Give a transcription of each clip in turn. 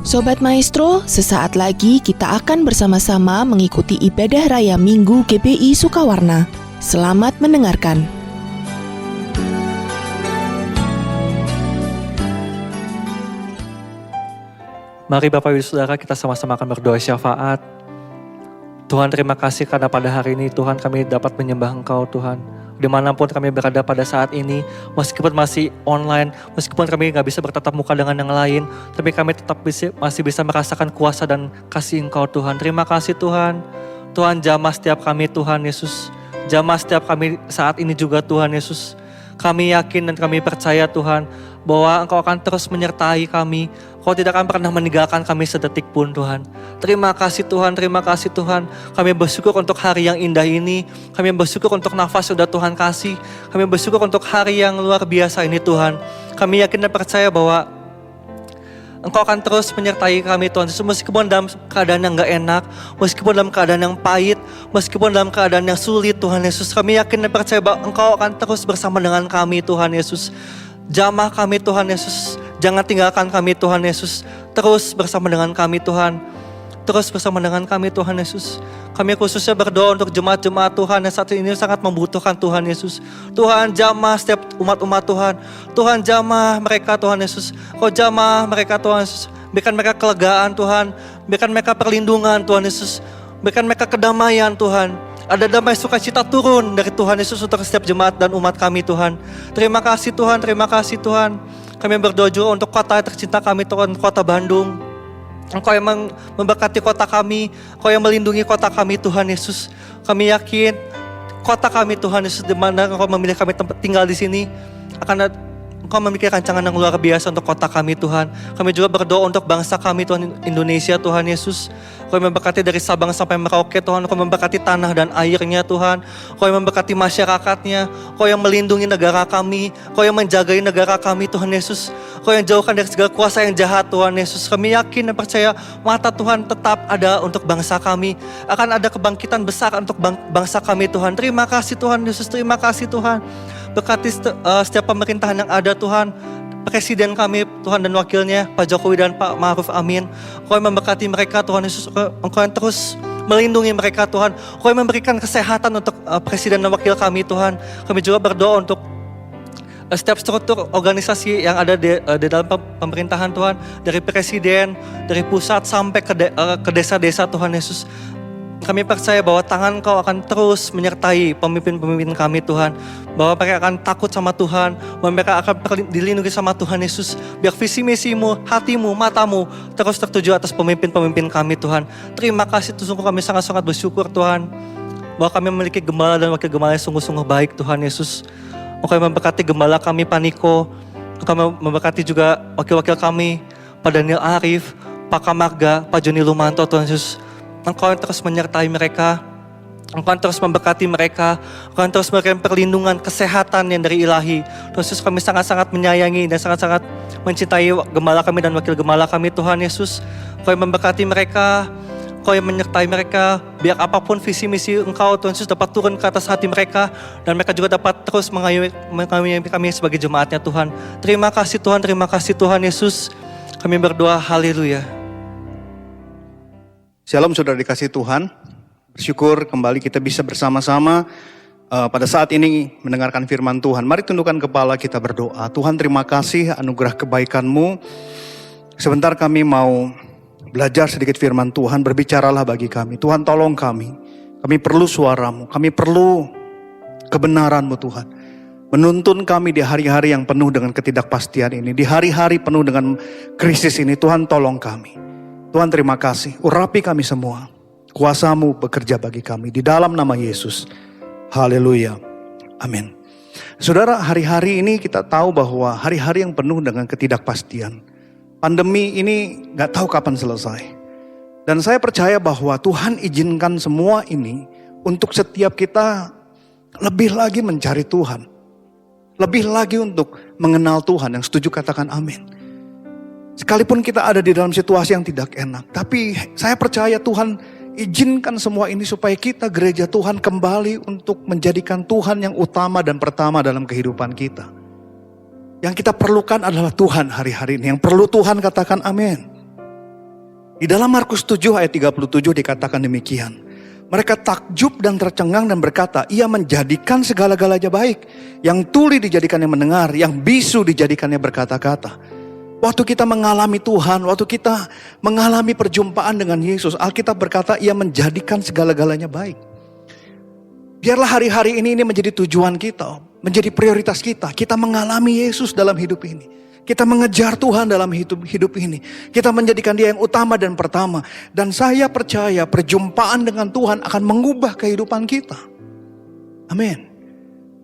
Sobat Maestro, sesaat lagi kita akan bersama-sama mengikuti ibadah raya Minggu GBI Sukawarna. Selamat mendengarkan. Mari Bapak Ibu Saudara, kita sama-sama akan berdoa syafaat. Tuhan, terima kasih karena pada hari ini Tuhan kami dapat menyembah Engkau Tuhan. Dimanapun kami berada pada saat ini, meskipun masih online, meskipun kami gak bisa bertatap muka dengan yang lain, tapi kami tetap masih bisa merasakan kuasa dan kasih Engkau Tuhan. Terima kasih Tuhan. Tuhan, jamah setiap kami Tuhan Yesus. Jamah setiap kami saat ini juga Tuhan Yesus. Kami yakin dan kami percaya Tuhan, bahwa Engkau akan terus menyertai kami. Kau tidak akan pernah meninggalkan kami sedetik pun Tuhan. Terima kasih Tuhan, terima kasih Tuhan. Kami bersyukur untuk hari yang indah ini. Kami bersyukur untuk nafas yang sudah Tuhan kasih. Kami bersyukur untuk hari yang luar biasa ini Tuhan. Kami yakin dan percaya bahwa Engkau akan terus menyertai kami Tuhan Yesus. Meskipun dalam keadaan yang gak enak, meskipun dalam keadaan yang pahit, meskipun dalam keadaan yang sulit Tuhan Yesus. Kami yakin dan percaya bahwa Engkau akan terus bersama dengan kami Tuhan Yesus. Jamah kami Tuhan Yesus. Jangan tinggalkan kami Tuhan Yesus. Terus bersama dengan kami Tuhan. Terus bersama dengan kami Tuhan Yesus. Kami khususnya berdoa untuk jemaat-jemaat Tuhan yang saat ini sangat membutuhkan Tuhan Yesus. Tuhan, jamah setiap umat-umat Tuhan. Tuhan, jamah mereka Tuhan Yesus. Kau jamah mereka Tuhan Yesus. Berikan mereka kelegaan Tuhan. Berikan mereka perlindungan Tuhan Yesus. Berikan mereka kedamaian Tuhan. Ada damai sukacita turun dari Tuhan Yesus untuk setiap jemaat dan umat kami Tuhan. Terima kasih Tuhan, terima kasih Tuhan. Kami berdoa juga untuk kota yang tercinta kami Tuhan, kota Bandung. Engkau yang memberkati kota kami, Engkau yang melindungi kota kami Tuhan Yesus. Kami yakin kota kami Tuhan Yesus, di mana Engkau memilih kami tempat tinggal di sini, akan Engkau memiliki rancangan yang luar biasa untuk kota kami Tuhan. Kami juga berdoa untuk bangsa kami Tuhan Indonesia Tuhan Yesus. Kau yang memberkati dari Sabang sampai Merauke Tuhan. Kau memberkati tanah dan airnya Tuhan. Kau yang memberkati masyarakatnya. Kau yang melindungi negara kami. Kau yang menjagai negara kami Tuhan Yesus. Kau yang jauhkan dari segala kuasa yang jahat Tuhan Yesus. Kami yakin dan percaya mata Tuhan tetap ada untuk bangsa kami. Akan ada kebangkitan besar untuk bangsa kami Tuhan. Terima kasih Tuhan Yesus. Terima kasih Tuhan. Berkati setiap pemerintahan yang ada Tuhan. Presiden kami Tuhan dan wakilnya Pak Jokowi dan Pak Ma'ruf Amin. Kau yang memberkati mereka Tuhan Yesus. Engkau yang terus melindungi mereka Tuhan. Kau yang memberikan kesehatan untuk presiden dan wakil kami Tuhan. Kami juga berdoa untuk setiap struktur organisasi yang ada di dalam pemerintahan Tuhan. Dari presiden, dari pusat sampai ke desa-desa Tuhan Yesus. Kami percaya bahwa tangan Kau akan terus menyertai pemimpin-pemimpin kami Tuhan. Bahwa mereka akan takut sama Tuhan. Bahwa mereka akan dilindungi sama Tuhan Yesus. Biar visi misimu, hatimu, matamu terus tertuju atas pemimpin-pemimpin kami Tuhan. Terima kasih Tuhan, sungguh kami sangat-sangat bersyukur Tuhan. Bahwa kami memiliki gembala dan wakil gembala yang sungguh-sungguh baik Tuhan Yesus. Engkau yang memberkati gembala kami Pak Niko. Engkau memberkati juga wakil-wakil kami Pak Daniel Arif, Pak Kamarga, Pak Joni Lumanto Tuhan Yesus. Engkau yang terus menyertai mereka. Engkau yang terus memberkati mereka. Engkau yang terus memberikan perlindungan, kesehatan yang dari ilahi. Tuhan Yesus, kami sangat-sangat menyayangi dan sangat-sangat mencintai gembala kami dan wakil gembala kami Tuhan Yesus. Engkau yang memberkati mereka. Engkau yang menyertai mereka. Biar apapun visi misi Engkau Tuhan Yesus dapat turun ke atas hati mereka. Dan mereka juga dapat terus mengayomi kami sebagai jemaatnya Tuhan. Terima kasih Tuhan Yesus. Kami berdoa haleluya. Shalom saudara dikasih Tuhan, bersyukur kembali kita bisa bersama-sama pada saat ini mendengarkan firman Tuhan. Mari tundukkan kepala kita berdoa. Tuhan, terima kasih anugerah kebaikan-Mu. Sebentar kami mau belajar sedikit firman Tuhan, berbicaralah bagi kami. Tuhan, tolong kami. Kami perlu suara-Mu, kami perlu kebenaran-Mu Tuhan. Menuntun kami di hari-hari yang penuh dengan ketidakpastian ini, di hari-hari penuh dengan krisis ini. Tuhan, tolong kami. Tuhan, terima kasih, urapi kami semua. Kuasa-Mu bekerja bagi kami di dalam nama Yesus. Haleluya. Amin. Saudara, hari-hari ini kita tahu bahwa hari-hari yang penuh dengan ketidakpastian. Pandemi ini gak tahu kapan selesai. Dan saya percaya bahwa Tuhan izinkan semua ini untuk setiap kita lebih lagi mencari Tuhan. Lebih lagi untuk mengenal Tuhan. Yang setuju katakan amin. Sekalipun kita ada di dalam situasi yang tidak enak, tapi saya percaya Tuhan izinkan semua ini supaya kita gereja Tuhan kembali untuk menjadikan Tuhan yang utama dan pertama dalam kehidupan kita. Yang kita perlukan adalah Tuhan hari-hari ini. Yang perlu Tuhan katakan amin. Di dalam Markus 7 ayat 37 dikatakan demikian. Mereka takjub dan tercengang dan berkata, ia menjadikan segala-galanya baik. Yang tuli dijadikannya mendengar, yang bisu dijadikannya berkata-kata. Waktu kita mengalami Tuhan, waktu kita mengalami perjumpaan dengan Yesus, Alkitab berkata ia menjadikan segala-galanya baik. Biarlah hari-hari ini menjadi tujuan kita, menjadi prioritas kita. Kita mengalami Yesus dalam hidup ini. Kita mengejar Tuhan dalam hidup ini. Kita menjadikan Dia yang utama dan pertama. Dan saya percaya perjumpaan dengan Tuhan akan mengubah kehidupan kita. Amin.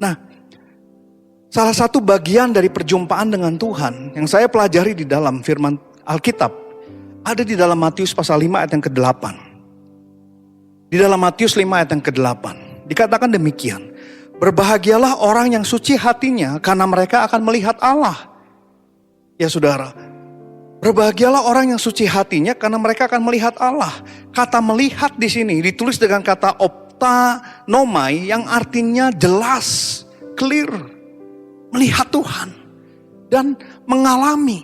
Nah, salah satu bagian dari perjumpaan dengan Tuhan yang saya pelajari di dalam firman Alkitab ada di dalam Matius pasal 5 ayat yang ke-8. Di dalam Matius 5 ayat yang ke-8 dikatakan demikian. Berbahagialah orang yang suci hatinya karena mereka akan melihat Allah. Ya saudara, berbahagialah orang yang suci hatinya karena mereka akan melihat Allah. Kata melihat di sini ditulis dengan kata optanomai yang artinya jelas, clear. Melihat Tuhan dan mengalami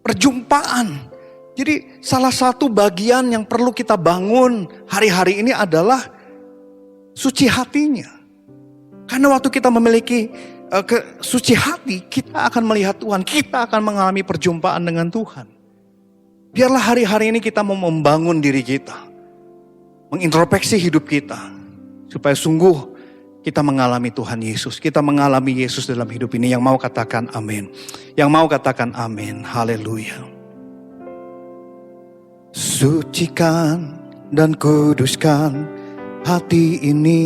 perjumpaan. Jadi salah satu bagian yang perlu kita bangun hari-hari ini adalah suci hatinya. Karena waktu kita memiliki suci hati, kita akan melihat Tuhan, kita akan mengalami perjumpaan dengan Tuhan. Biarlah hari-hari ini kita mau membangun diri kita, mengintrospeksi hidup kita, supaya sungguh kita mengalami Tuhan Yesus, kita mengalami Yesus dalam hidup ini. Yang mau katakan amin, yang mau katakan amin, haleluya. Sucikan dan kuduskan hati ini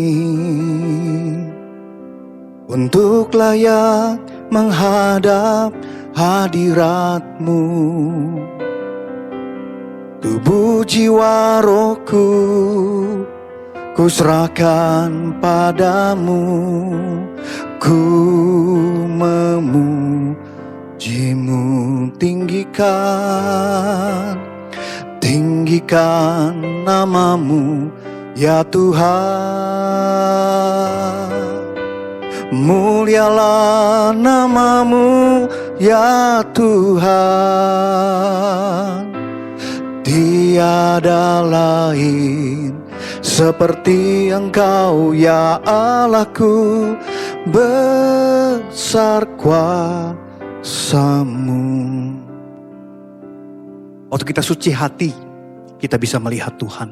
untuk layak menghadap hadirat-Mu. Tubuh jiwa rohku ku serahkan padamu, ku memujimu, tinggikan namamu ya Tuhan. Mulialah namamu ya Tuhan. Tiada lain seperti Engkau ya Allahku, besar kuasa-Mu. Waktu kita suci hati, kita bisa melihat Tuhan.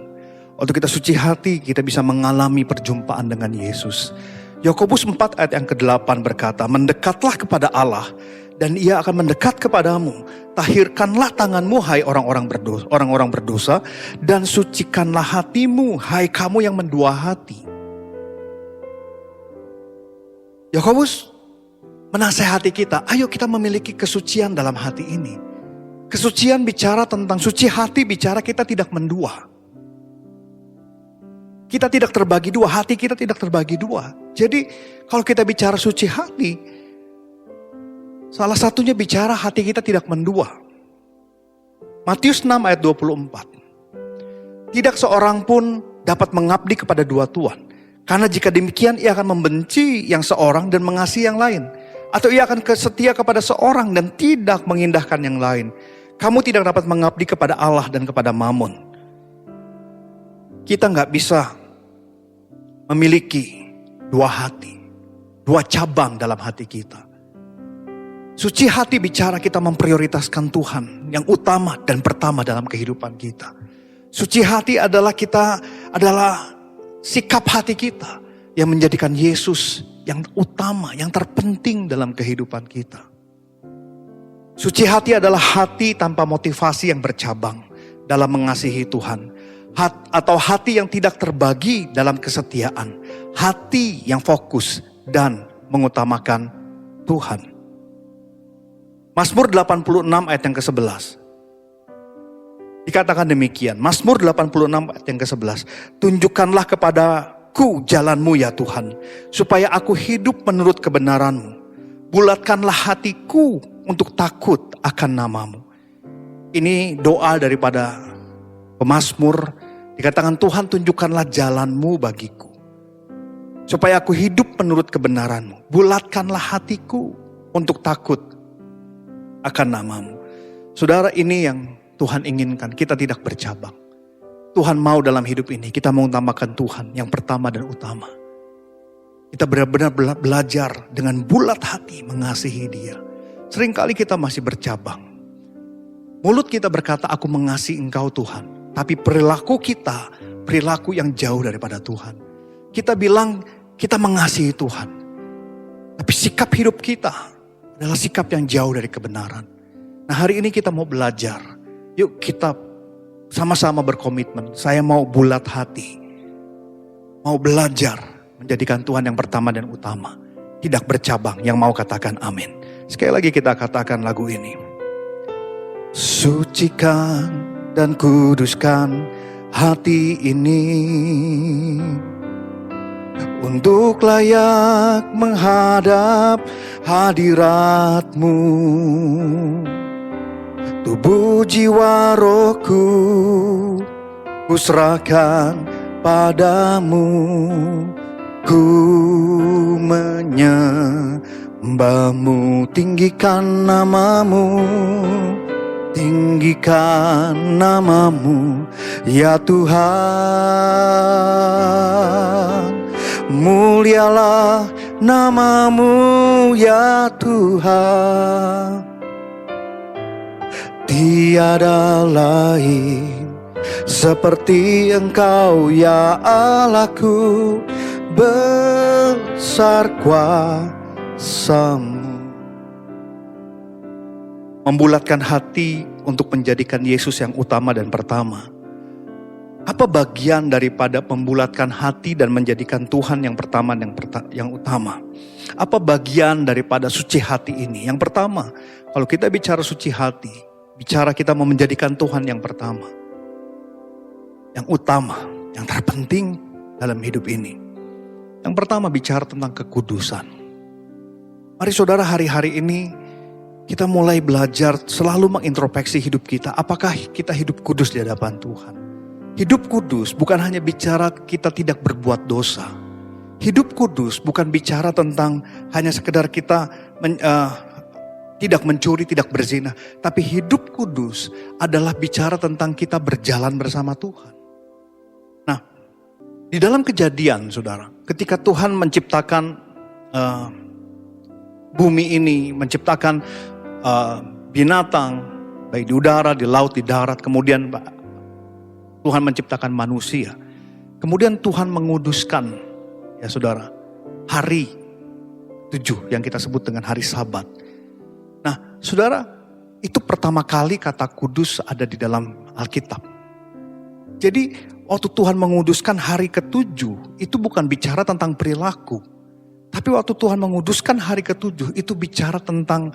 Waktu kita suci hati, kita bisa mengalami perjumpaan dengan Yesus. Yakobus 4 ayat yang ke-8 berkata, mendekatlah kepada Allah dan Ia akan mendekat kepadamu. Tahirkanlah tanganmu hai orang-orang berdosa dan sucikanlah hatimu hai kamu yang mendua hati. Yakobus menasehati kita, ayo kita memiliki kesucian dalam hati ini. Kesucian bicara tentang suci hati, bicara kita tidak mendua. Kita tidak terbagi dua, hati kita tidak terbagi dua. Jadi kalau kita bicara suci hati, salah satunya bicara hati kita tidak mendua. Matius 6 ayat 24. Tidak seorang pun dapat mengabdi kepada dua tuan. Karena jika demikian ia akan membenci yang seorang dan mengasihi yang lain. Atau ia akan setia kepada seorang dan tidak mengindahkan yang lain. Kamu tidak dapat mengabdi kepada Allah dan kepada Mammon. Kita nggak bisa memiliki dua hati, dua cabang dalam hati kita. Suci hati bicara kita memprioritaskan Tuhan yang utama dan pertama dalam kehidupan kita. Suci hati adalah sikap hati kita yang menjadikan Yesus yang utama, yang terpenting dalam kehidupan kita. Suci hati adalah hati tanpa motivasi yang bercabang dalam mengasihi Tuhan. Atau hati yang tidak terbagi dalam kesetiaan. Hati yang fokus dan mengutamakan Tuhan. Mazmur 86 ayat yang ke-11. Dikatakan demikian. Mazmur 86 ayat yang ke-11. Tunjukkanlah kepadaku jalan-Mu ya Tuhan. Supaya aku hidup menurut kebenaran-Mu. Bulatkanlah hatiku untuk takut akan nama-Mu. Ini doa daripada pemazmur. Dikatakan Tuhan tunjukkanlah jalan-Mu bagiku. Supaya aku hidup menurut kebenaran-Mu. Bulatkanlah hatiku untuk takut akan nama-Mu. Saudara, ini yang Tuhan inginkan kita tidak bercabang. Tuhan mau dalam hidup ini kita mengutamakan Tuhan yang pertama dan utama. Kita benar-benar belajar dengan bulat hati mengasihi Dia. Seringkali kita masih bercabang. Mulut kita berkata, aku mengasihi Engkau Tuhan. Tapi perilaku kita, perilaku yang jauh daripada Tuhan. Kita bilang kita mengasihi Tuhan. Tapi sikap hidup kita adalah sikap yang jauh dari kebenaran. Nah, hari ini kita mau belajar. Yuk kita sama-sama berkomitmen. Saya mau bulat hati. Mau belajar menjadikan Tuhan yang pertama dan utama. Tidak bercabang. Yang mau katakan amin. Sekali lagi kita katakan lagu ini. Sucikan dan kuduskan hati ini untuk layak menghadap hadirat-Mu. Tubuh jiwa rohku kuserahkan padamu. Ku menyembah-Mu, tinggikan nama-Mu. Tinggikan nama-Mu, ya Tuhan. Mulialah nama-Mu, ya Tuhan. Tiada lain seperti Engkau, ya Allahku. Besar kuasa-Mu. Membulatkan hati untuk menjadikan Yesus yang utama dan pertama. Apa bagian daripada membulatkan hati dan menjadikan Tuhan yang pertama dan yang utama? Apa bagian daripada suci hati ini? Yang pertama, kalau kita bicara suci hati, bicara kita mau menjadikan Tuhan yang pertama, yang utama, yang terpenting dalam hidup ini. Yang pertama bicara tentang kekudusan. Mari saudara, hari-hari ini kita mulai belajar selalu mengintrospeksi hidup kita. Apakah kita hidup kudus di hadapan Tuhan? Hidup kudus bukan hanya bicara kita tidak berbuat dosa. Hidup kudus bukan bicara tentang hanya sekedar kita tidak mencuri, tidak berzina. Tapi hidup kudus adalah bicara tentang kita berjalan bersama Tuhan. Nah, di dalam Kejadian, saudara, ketika Tuhan menciptakan bumi ini, menciptakan binatang, baik di udara, di laut, di darat. Kemudian Tuhan menciptakan manusia. Kemudian Tuhan menguduskan, ya saudara, hari 7 yang kita sebut dengan hari Sabat. Nah, saudara, itu pertama kali kata kudus ada di dalam Alkitab. Jadi waktu Tuhan menguduskan hari ke-7, itu bukan bicara tentang perilaku. Tapi waktu Tuhan menguduskan hari ke-7, itu bicara tentang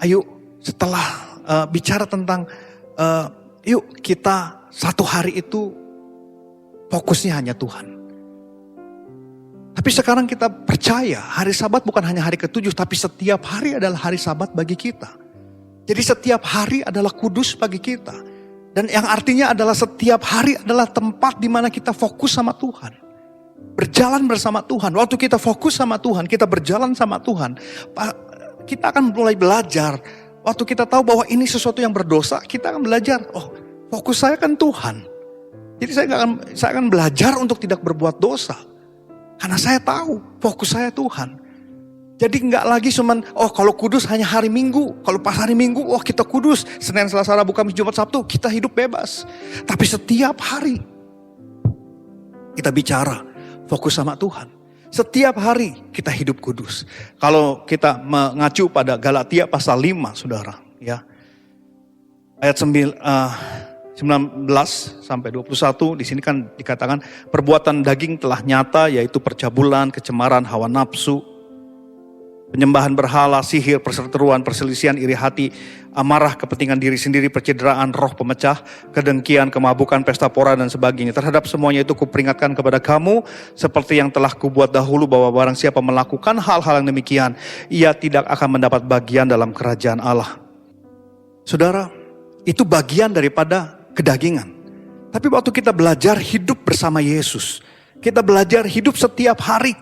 ayo setelah bicara tentang yuk kita satu hari itu fokusnya hanya Tuhan. Tapi sekarang kita percaya hari Sabat bukan hanya hari ke-7, tapi setiap hari adalah hari Sabat bagi kita. Jadi setiap hari adalah kudus bagi kita. Dan yang artinya adalah setiap hari adalah tempat di mana kita fokus sama Tuhan. Berjalan bersama Tuhan. Waktu kita fokus sama Tuhan, kita berjalan sama Tuhan, kita akan mulai belajar. Waktu kita tahu bahwa ini sesuatu yang berdosa, kita akan belajar, oh fokus saya kan Tuhan. Jadi saya akan belajar untuk tidak berbuat dosa. Karena saya tahu fokus saya Tuhan. Jadi enggak lagi cuman, oh kalau kudus hanya hari Minggu. Kalau pas hari Minggu, oh kita kudus. Senin, Selasa, Rabu, Kamis, Jumat, Sabtu, kita hidup bebas. Tapi setiap hari kita bicara fokus sama Tuhan. Setiap hari kita hidup kudus. Kalau kita mengacu pada Galatia pasal 5, saudara, ya. Ayat 19 sampai 21, di sini kan dikatakan perbuatan daging telah nyata, yaitu percabulan, kecemaran, hawa nafsu, penyembahan berhala, sihir, perseteruan, perselisihan, iri hati, amarah, kepentingan diri sendiri, percederaan, roh pemecah, kedengkian, kemabukan, pesta pora dan sebagainya. Terhadap semuanya itu kuperingatkan kepada kamu, seperti yang telah kubuat dahulu, bahwa barang siapa melakukan hal-hal yang demikian, ia tidak akan mendapat bagian dalam kerajaan Allah. Saudara, itu bagian daripada kedagingan. Tapi waktu kita belajar hidup bersama Yesus, kita belajar hidup setiap hari,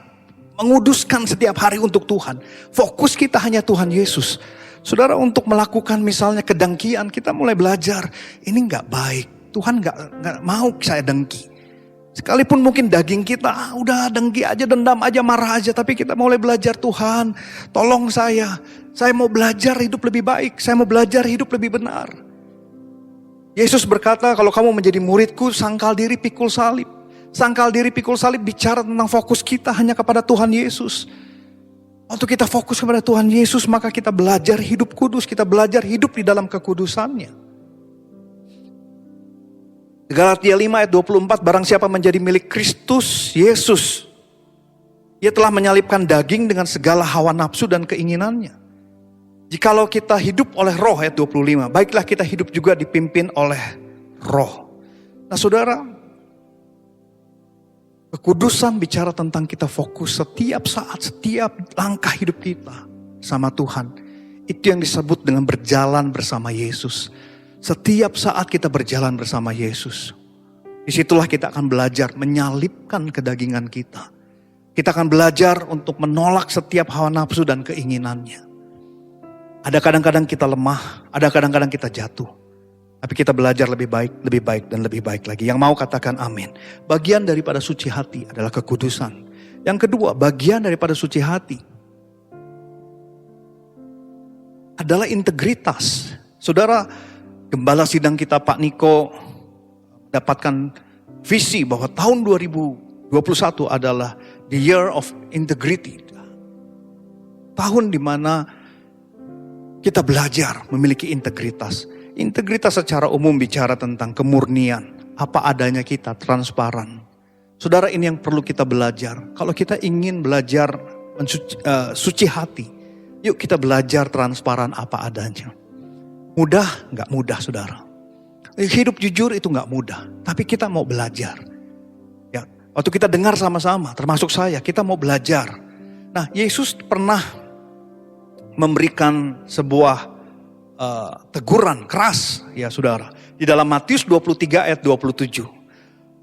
menguduskan setiap hari untuk Tuhan. Fokus kita hanya Tuhan Yesus. Saudara, untuk melakukan misalnya kedengkian, kita mulai belajar, ini gak baik. Tuhan gak mau saya dengki. Sekalipun mungkin daging kita, udah dengki aja, dendam aja, marah aja. Tapi kita mulai belajar, Tuhan tolong saya mau belajar hidup lebih baik. Saya mau belajar hidup lebih benar. Yesus berkata, kalau kamu menjadi muridku, sangkal diri, pikul salib. Sangkal diri, pikul salib bicara tentang fokus kita hanya kepada Tuhan Yesus. Waktu kita fokus kepada Tuhan Yesus, maka kita belajar hidup kudus. Kita belajar hidup di dalam kekudusannya. Galatia 5 ayat 24, barang siapa menjadi milik Kristus Yesus, ia telah menyalibkan daging dengan segala hawa nafsu dan keinginannya. Jikalau kita hidup oleh roh, ayat 25, baiklah kita hidup juga dipimpin oleh roh. Nah saudara, kekudusan bicara tentang kita fokus setiap saat, setiap langkah hidup kita sama Tuhan. Itu yang disebut dengan berjalan bersama Yesus. Setiap saat kita berjalan bersama Yesus. Disitulah kita akan belajar menyalibkan kedagingan kita. Kita akan belajar untuk menolak setiap hawa nafsu dan keinginannya. Ada kadang-kadang kita lemah, ada kadang-kadang kita jatuh. Tapi kita belajar lebih baik, dan lebih baik lagi. Yang mau katakan amin. Bagian daripada suci hati adalah kekudusan. Yang kedua, bagian daripada suci hati adalah integritas. Saudara, Gembala sidang kita Pak Niko mendapatkan visi bahwa tahun 2021 adalah the year of integrity. Tahun di mana kita belajar memiliki integritas. Integritas secara umum bicara tentang kemurnian, apa adanya kita, transparan. Saudara, ini yang perlu kita belajar. Kalau kita ingin belajar suci hati, yuk kita belajar transparan apa adanya. Mudah? Gak mudah saudara. Hidup jujur itu gak mudah, tapi kita mau belajar. Ya, waktu kita dengar sama-sama, termasuk saya, kita mau belajar. Nah, Yesus pernah memberikan sebuah teguran keras ya saudara. Di dalam Matius 23 ayat 27.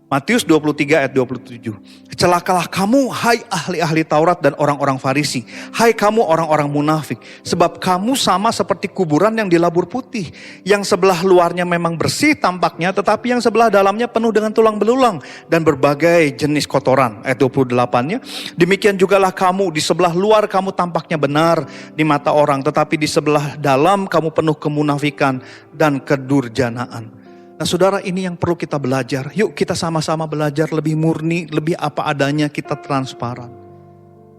Matius 23 ayat 27. Celakalah kamu hai ahli-ahli Taurat dan orang-orang Farisi. Hai kamu orang-orang munafik. Sebab kamu sama seperti kuburan yang dilabur putih. Yang sebelah luarnya memang bersih tampaknya. Tetapi yang sebelah dalamnya penuh dengan tulang belulang. Dan berbagai jenis kotoran. Ayat 28-nya. Demikian jugalah kamu. Di sebelah luar kamu tampaknya benar di mata orang. Tetapi di sebelah dalam kamu penuh kemunafikan dan kedurjanaan. Nah saudara, ini yang perlu kita belajar. Yuk kita sama-sama belajar lebih murni, lebih apa adanya, kita transparan.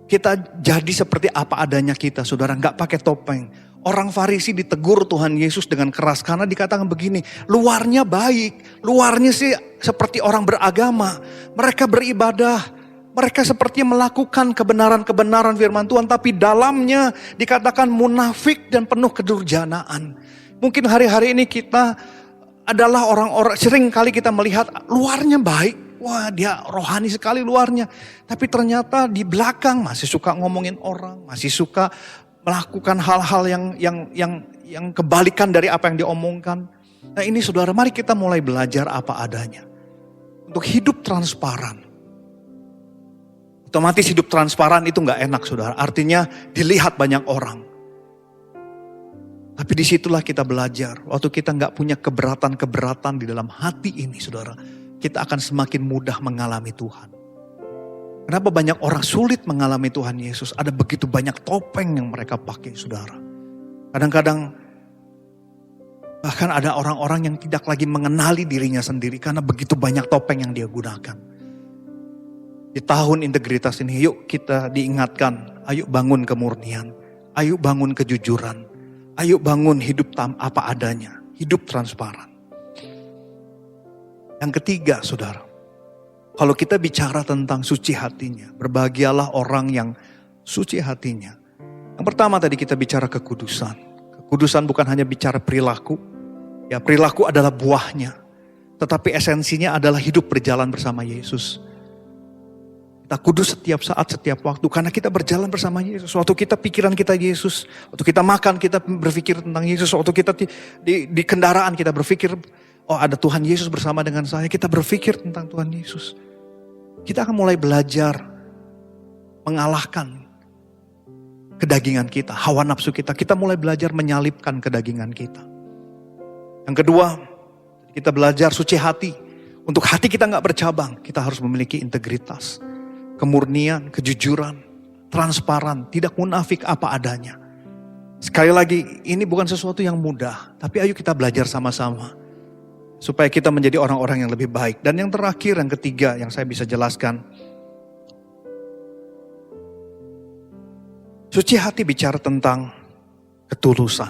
Kita jadi seperti apa adanya kita saudara, gak pakai topeng. Orang Farisi ditegur Tuhan Yesus dengan keras karena dikatakan begini, luarnya baik, luarnya sih seperti orang beragama. Mereka beribadah, mereka seperti melakukan kebenaran-kebenaran firman Tuhan, tapi dalamnya dikatakan munafik dan penuh kedurjanaan. Mungkin hari-hari ini kita adalah orang-orang, sering kali kita melihat luarnya baik. Wah, dia rohani sekali luarnya. Tapi ternyata di belakang masih suka ngomongin orang, masih suka melakukan hal-hal yang kebalikan dari apa yang diomongkan. Nah ini saudara, mari kita mulai belajar apa adanya. Untuk hidup transparan. Otomatis hidup transparan itu gak enak saudara. Artinya dilihat banyak orang. Tapi disitulah kita belajar. Waktu kita gak punya keberatan-keberatan di dalam hati ini saudara. Kita akan semakin mudah mengalami Tuhan. Kenapa banyak orang sulit mengalami Tuhan Yesus? Ada begitu banyak topeng yang mereka pakai saudara. Kadang-kadang bahkan ada orang-orang yang tidak lagi mengenali dirinya sendiri. Karena begitu banyak topeng yang dia gunakan. Di tahun integritas ini yuk kita diingatkan. Ayo bangun kemurnian. Ayo bangun kejujuran. Ayo bangun hidup apa adanya, hidup transparan. Yang ketiga saudara, kalau kita bicara tentang suci hatinya, berbahagialah orang yang suci hatinya. Yang pertama tadi kita bicara kekudusan. Kekudusan bukan hanya bicara perilaku, ya perilaku adalah buahnya. Tetapi esensinya adalah hidup berjalan bersama Yesus. Kita kudus setiap saat, setiap waktu. Karena kita berjalan bersama Yesus. Waktu kita pikiran kita Yesus. Waktu kita makan kita berpikir tentang Yesus. Waktu kita di kendaraan kita berpikir, oh ada Tuhan Yesus bersama dengan saya. Kita berpikir tentang Tuhan Yesus. Kita akan mulai belajar mengalahkan kedagingan kita, hawa nafsu kita. Kita mulai belajar menyalipkan kedagingan kita. Yang kedua, kita belajar suci hati. Untuk hati kita gak bercabang, kita harus memiliki integritas, kemurnian, kejujuran, transparan, tidak munafik apa adanya. Sekali lagi, ini bukan sesuatu yang mudah, tapi ayo kita belajar sama-sama. Supaya kita menjadi orang-orang yang lebih baik. Dan yang terakhir, yang ketiga yang saya bisa jelaskan. Suci hati bicara tentang ketulusan.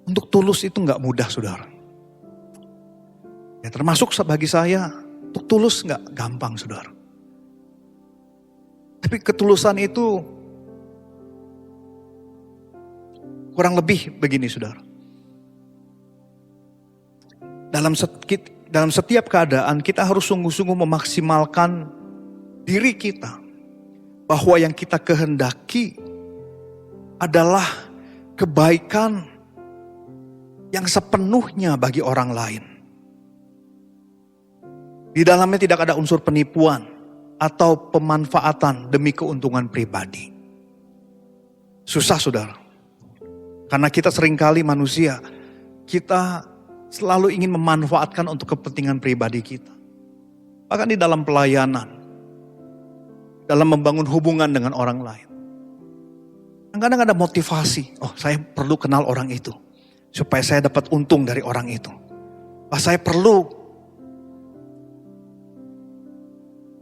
Untuk tulus itu gak mudah, saudara. Ya, termasuk bagi saya, untuk tulus gak gampang, saudara. Tapi ketulusan itu kurang lebih begini, saudara. Dalam setiap keadaan kita harus sungguh-sungguh memaksimalkan diri kita. Bahwa yang kita kehendaki adalah kebaikan yang sepenuhnya bagi orang lain. Di dalamnya tidak ada unsur penipuan atau pemanfaatan demi keuntungan pribadi. Susah, saudara. Karena kita seringkali manusia, kita selalu ingin memanfaatkan untuk kepentingan pribadi kita. Bahkan di dalam pelayanan, dalam membangun hubungan dengan orang lain. Kadang-kadang ada motivasi, oh saya perlu kenal orang itu, supaya saya dapat untung dari orang itu. Oh, saya perlu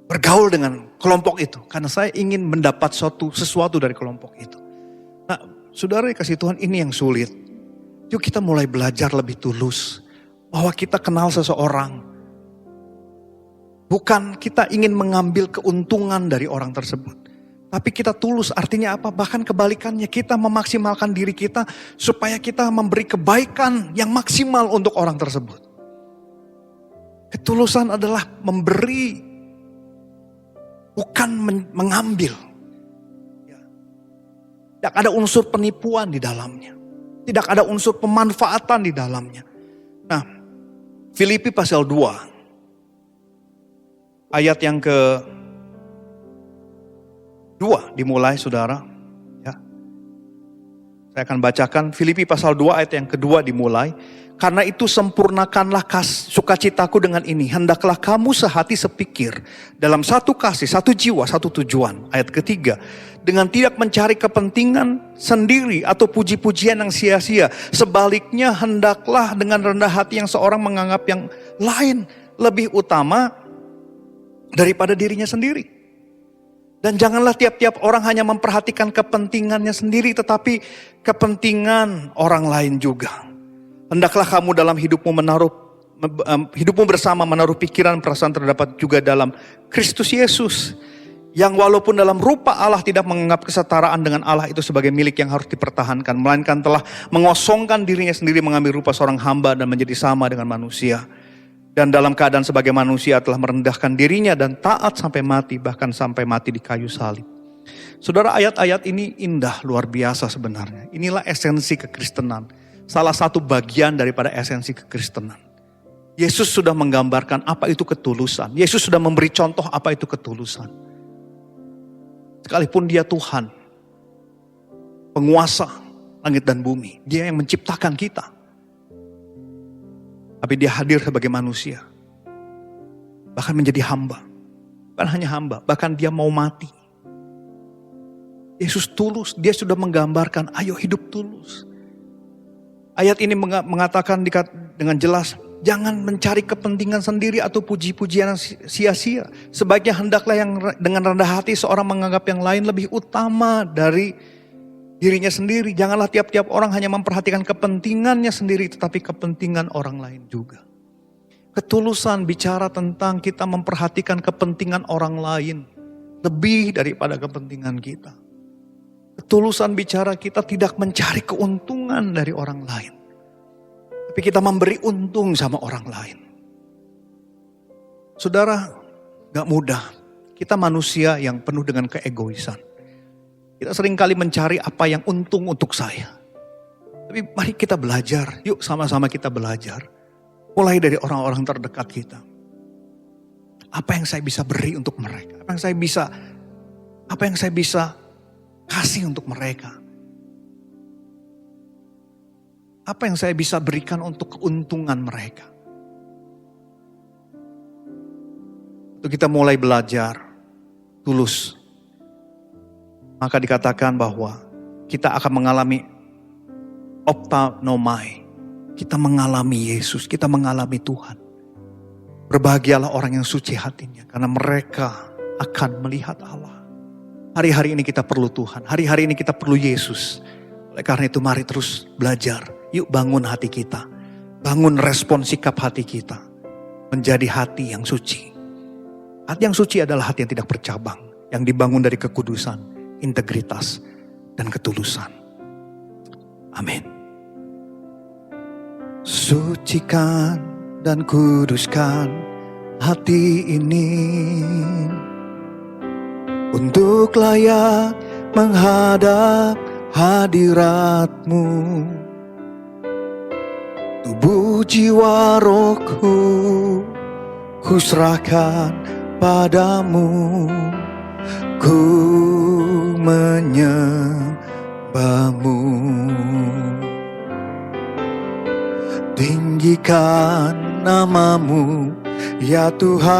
bergaul dengan kelompok itu, karena saya ingin mendapat sesuatu dari kelompok itu. Nah, saudara kasih Tuhan, ini yang sulit. Yuk kita mulai belajar lebih tulus. Bahwa kita kenal seseorang. Bukan kita ingin mengambil keuntungan dari orang tersebut. Tapi kita tulus, artinya apa? Bahkan kebalikannya, kita memaksimalkan diri kita supaya kita memberi kebaikan yang maksimal untuk orang tersebut. Ketulusan adalah memberi, bukan mengambil. Tidak ada unsur penipuan di dalamnya. Tidak ada unsur pemanfaatan di dalamnya. Nah, Filipi pasal 2. Ayat yang ke-2 dimulai, saudara. Ya. Saya akan bacakan Filipi pasal 2 ayat yang kedua dimulai. Karena itu sempurnakanlah sukacitaku dengan ini. Hendaklah kamu sehati sepikir. Dalam satu kasih, satu jiwa, satu tujuan. Ayat ketiga. Dengan tidak mencari kepentingan sendiri atau puji-pujian yang sia-sia. Sebaliknya hendaklah dengan rendah hati yang seorang menganggap yang lain lebih utama daripada dirinya sendiri. Dan janganlah tiap-tiap orang hanya memperhatikan kepentingannya sendiri, tetapi kepentingan orang lain juga. Hendaklah kamu dalam hidupmu bersama menaruh pikiran perasaan terdapat juga dalam Kristus Yesus. Yang walaupun dalam rupa Allah tidak menganggap kesetaraan dengan Allah itu sebagai milik yang harus dipertahankan. Melainkan telah mengosongkan dirinya sendiri, mengambil rupa seorang hamba dan menjadi sama dengan manusia. Dan dalam keadaan sebagai manusia telah merendahkan dirinya dan taat sampai mati, bahkan sampai mati di kayu salib. Saudara, ayat-ayat ini indah, luar biasa sebenarnya. Inilah esensi kekristenan. Salah satu bagian daripada esensi kekristenan. Yesus sudah menggambarkan apa itu ketulusan. Yesus sudah memberi contoh apa itu ketulusan. Sekalipun dia Tuhan, penguasa langit dan bumi. Dia yang menciptakan kita. Tapi dia hadir sebagai manusia. Bahkan menjadi hamba. Bukan hanya hamba, bahkan dia mau mati. Yesus tulus, dia sudah menggambarkan, ayo hidup tulus. Ayat ini mengatakan dengan jelas, jangan mencari kepentingan sendiri atau puji-pujian yang sia-sia. Sebaiknya hendaklah yang dengan rendah hati seorang menganggap yang lain lebih utama dari dirinya sendiri. Janganlah tiap-tiap orang hanya memperhatikan kepentingannya sendiri, tetapi kepentingan orang lain juga. Ketulusan bicara tentang kita memperhatikan kepentingan orang lain lebih daripada kepentingan kita. Ketulusan bicara kita tidak mencari keuntungan dari orang lain. Tapi kita memberi untung sama orang lain. Saudara, gak mudah. Kita manusia yang penuh dengan keegoisan. Kita seringkali mencari apa yang untung untuk saya. Tapi mari kita belajar. Yuk sama-sama kita belajar. Mulai dari orang-orang terdekat kita. Apa yang saya bisa beri untuk mereka? Apa yang saya bisa kasih untuk mereka. Apa yang saya bisa berikan untuk keuntungan mereka? Untuk kita mulai belajar tulus, maka dikatakan bahwa kita akan mengalami optanomai. Kita mengalami Yesus, kita mengalami Tuhan. Berbahagialah orang yang suci hatinya, karena mereka akan melihat Allah. Hari-hari ini kita perlu Tuhan, hari-hari ini kita perlu Yesus. Oleh karena itu mari terus belajar. Yuk bangun hati kita, bangun respon sikap hati kita menjadi hati yang suci. Hati yang suci adalah hati yang tidak bercabang, yang dibangun dari kekudusan, integritas, dan ketulusan. Amin. Sucikan dan kuduskan hati ini untuk layak menghadap hadirat-Mu. Tubuh jiwa rohku kuserahkan padamu, ku menyembah-Mu. Tinggikan nama-Mu ya Tuhan,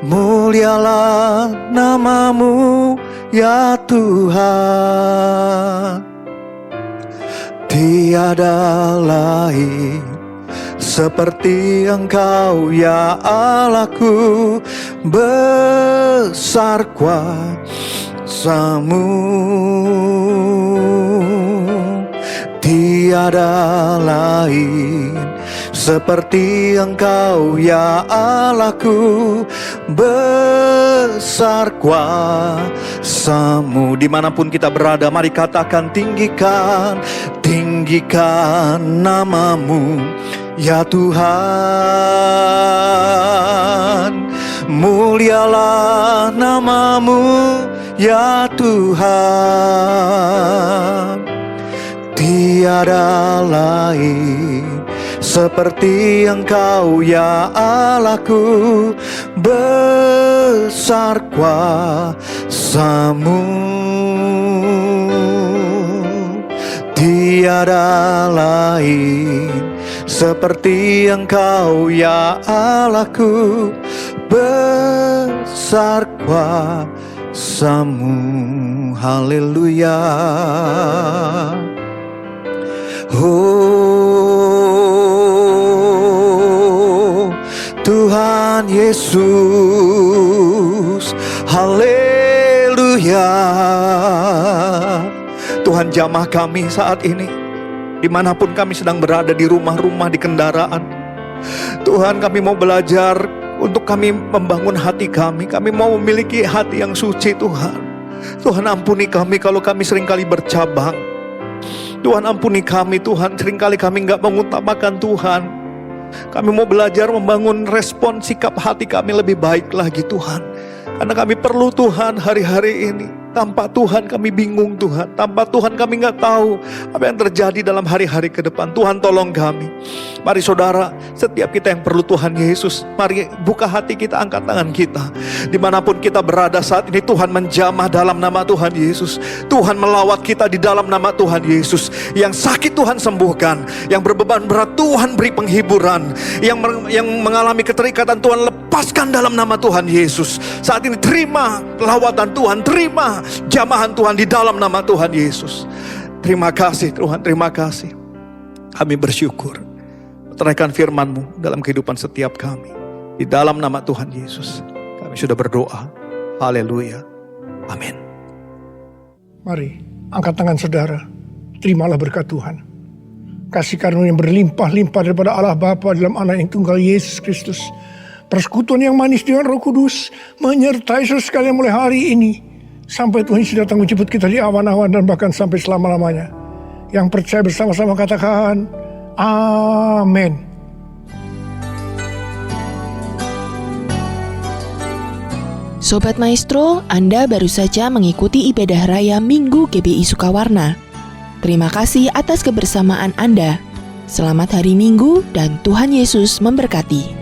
mulialah nama-Mu ya Tuhan. Tiada lain seperti Engkau ya Allahku, besar kuasa-Mu. Tiada lain seperti Engkau ya Allahku, besar kuasa-Mu. Dimanapun kita berada, mari katakan tinggikan, tinggikan nama-Mu ya Tuhan, mulialah nama-Mu ya Tuhan. Tiada lain seperti Engkau ya Allahku, besar kuasa-Mu. Tiada lain seperti Engkau ya Allahku, besar kuasa-Mu. Haleluya. Oh Tuhan Yesus, haleluya. Tuhan, jamah kami saat ini, dimanapun kami sedang berada, di rumah-rumah, di kendaraan. Tuhan, kami mau belajar untuk kami membangun hati kami. Kami mau memiliki hati yang suci Tuhan. Tuhan, ampuni kami kalau kami seringkali bercabang. Tuhan, ampuni kami Tuhan, seringkali kami gak mengutamakan Tuhan. Kami mau belajar membangun respon sikap hati kami lebih baik lagi Tuhan. Karena kami perlu Tuhan hari-hari ini. Tanpa Tuhan kami bingung Tuhan. Tanpa Tuhan kami gak tahu apa yang terjadi dalam hari-hari ke depan. Tuhan, tolong kami. Mari saudara, setiap kita yang perlu Tuhan Yesus, mari buka hati kita, angkat tangan kita. Dimanapun kita berada saat ini, Tuhan menjamah dalam nama Tuhan Yesus. Tuhan melawat kita di dalam nama Tuhan Yesus. Yang sakit Tuhan sembuhkan, yang berbeban berat Tuhan beri penghiburan, yang mengalami keterikatan Tuhan lepaskan dalam nama Tuhan Yesus. Saat ini terima lawatan Tuhan, terima jamahan Tuhan di dalam nama Tuhan Yesus. Terima kasih Tuhan, terima kasih. Kami bersyukur meteraikan firman-Mu dalam kehidupan setiap kami. Di dalam nama Tuhan Yesus kami sudah berdoa. Haleluya. Amin. Mari angkat tangan saudara, terimalah berkat Tuhan. Kasih karunia yang berlimpah-limpah daripada Allah Bapa dalam Anak yang tunggal Yesus Kristus, persekutuan yang manis dengan Roh Kudus menyertai saudara sekalian mulai hari ini sampai Tuhan Yesus datang menjemput kita di awan-awan dan bahkan sampai selama-lamanya. Yang percaya bersama-sama katakan amin. Sobat Maestro, Anda baru saja mengikuti ibadah raya Minggu GBI Sukawarna. Terima kasih atas kebersamaan Anda. Selamat hari Minggu dan Tuhan Yesus memberkati.